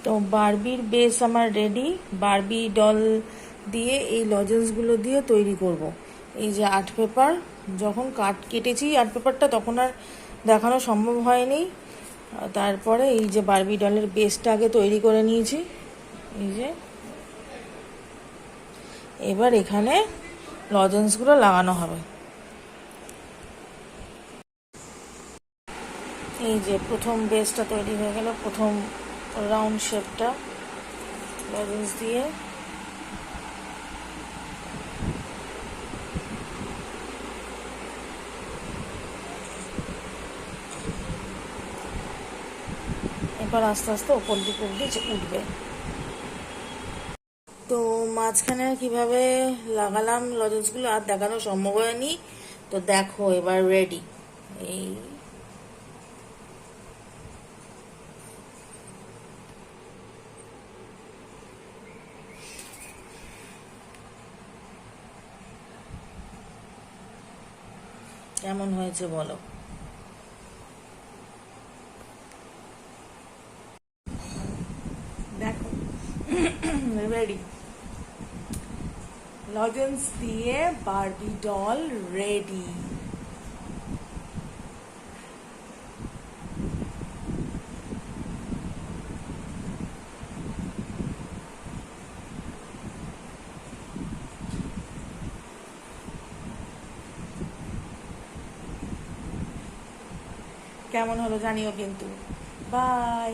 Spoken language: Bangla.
তো বারবির বেস আমার রেডি। বারবি ডল দিয়ে এই লজেন্সগুলো দিয়ে তৈরি করব। এই যে আর্ট পেপার, যখন কেটেছি আর্ট পেপারটা তখন আর দেখানো সম্ভব হয়নি। তারপরে এই যে বারবি ডলের বেসটা আগে তৈরি করে নিয়েছি। এই যে এবার এখানে লজেন্সগুলো লাগানো হবে। এই যে প্রথম বেসটা তৈরি হয়ে গেল, প্রথম রাউন্ড শেপটা লজেন্স দিয়ে। এবার আস্তে আস্তে ওপর দিকে উঠবে। তো মাঝখানে কিভাবে লাগালাম লজেন্সগুলো আর দেখানো সম্ভব হয়নি। তো দেখো এবার রেডি। এই কেমন হয়েছে বলো। দেখো রেডি, লজেন্স দিয়ে বারবি ডল রেডি। কেমন হলো জানিও কিন্তু। বাই।